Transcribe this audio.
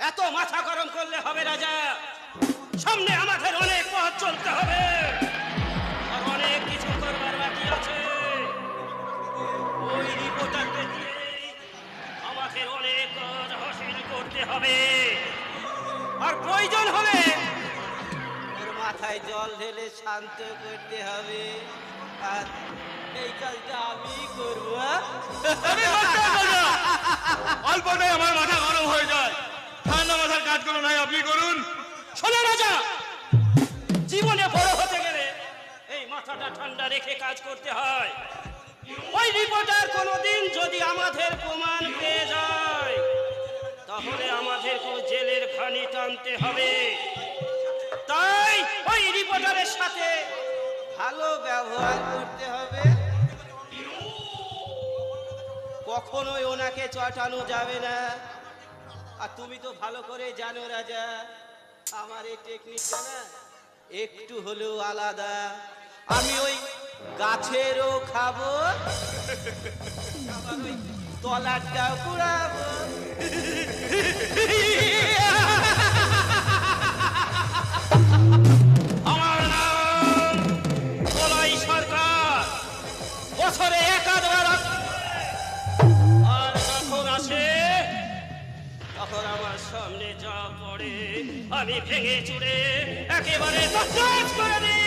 এত মাথা গরম করলে হবে রাজা। সামনে আমাদের অনেক পথ চলতে হবে, আর অনেক কিছু করবার বাকি আছে। ওই রিপোর্টারকে দিয়ে আমাদের অনেক কাজ হাসিল করতে হবে, আর প্রয়োজন হলে ওর মাথায় জল ঢেলে শান্ত করতে হবে। আর এই কাজটা আমি করবো। অল্প নেই আমার মাথা গরম হয়ে যায়, ঠান্ডা মাথার কাজগুলো নাই আপনি করুন। শোনো রাজা, জীবনে বড় হতে গেলে এই মাথাটা ঠান্ডা রেখে কাজ করতে হয়। ওই রিপোর্টার কোনোদিন যদি আমাদের প্রমাণ পেয়ে যায়, তাহলে আমাদের জেলের খানি টানতে হবে। তাই ওই রিপোর্টারের সাথে ভালো ব্যবহার করতে হবে, কখনোই ওনাকে চটানো যাবে না। আর তুমি তো ভালো করে জানো রাজা, আমার এই টেকনিকটা না একটু হলেও আলাদা। আমি ওই গাছেরও খাবো, আবার ওই তলাটাও কুড়াবো। আমার নাম বলাই সরকার। বছরে একাধবার আর যখন আসে তখন আমার সামনে যা পড়ে আমি ভেঙে চুড়ে একেবারে তছনছ করে দিই।